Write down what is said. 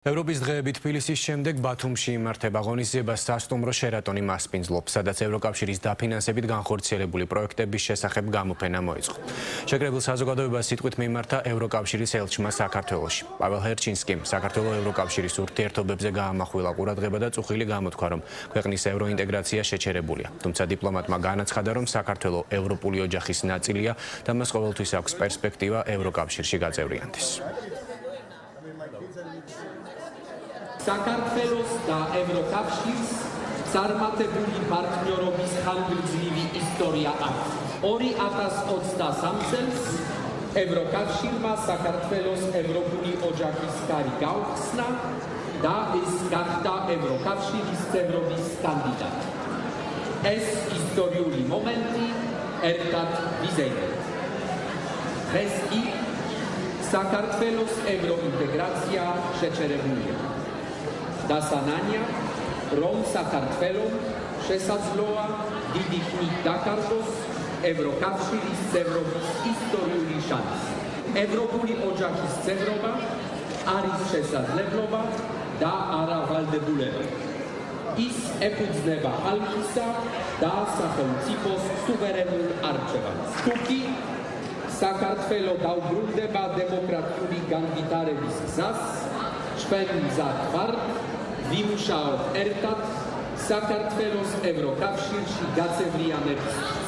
ევროპის დღეები თბილისის შემდეგ ბათუმში იმართება ღონისძიება სასტუმრო შერატონი მასპინძლობს, სადაც ევროკავშირის დაფინანსებით განხორციელებული პროექტების შესახებ გამოფენა მოიწყო. შეკრებილ საზოგადოებას სიტყვით მიმართა ევროკავშირის ელჩმა საქართველოში. პაվել ჰერჩინსკიმ საქართველოს ევროკავშირის ურთიერთობებზე გაამახვილა ყურადღება და წუხილი გამოთქვა, რომ ქვეყნის ევროინტეგრაცია შეჩერებულია. თუმცა დიპლომატმა განაცხადა, რომ საქართველოს ევროპული ოჯახის ნაწილია და მას ყოველთვის აქვს პერსპექტივა ევროკავშირში გაწევრიანდეს. საქართველოს და ევროკავშირს წარმატებული პარტნიორობის ხანგრძლივი ისტორია აქვს. 2023 წელს ევროკავშირმა საქართველოს ევროპული ოჯახის კარი გაუხსნა და ის გახდა ევროკავშირის წევრობის კანდიდატი. ეს ისტორიული მომენტი ერთად ვიზეირებთ. დღეს კი საქართველოს ევროინტეგრაცია შეჩერებულია. დასანანია, რომ საქართველოს შესაძლოა დიდი ხნით დაკარგოს ევროკავშირის წევრობის ისტორიული შანსი. ევროპული ოჯახის წევრობა არის შესაძლებლობა და არა ვალდებულება. ის ეფუძნება ხალხისა და სახელმწიფოს სუვერენულ არჩევანს. თუკი საქართველოს დაუბრუნდება დემოკრატიული განვითარების გზას, ჩვენ მზად ვართ ვიმუშაოთ ერთად საქართველოს ევროკავშირში გაწევრიანების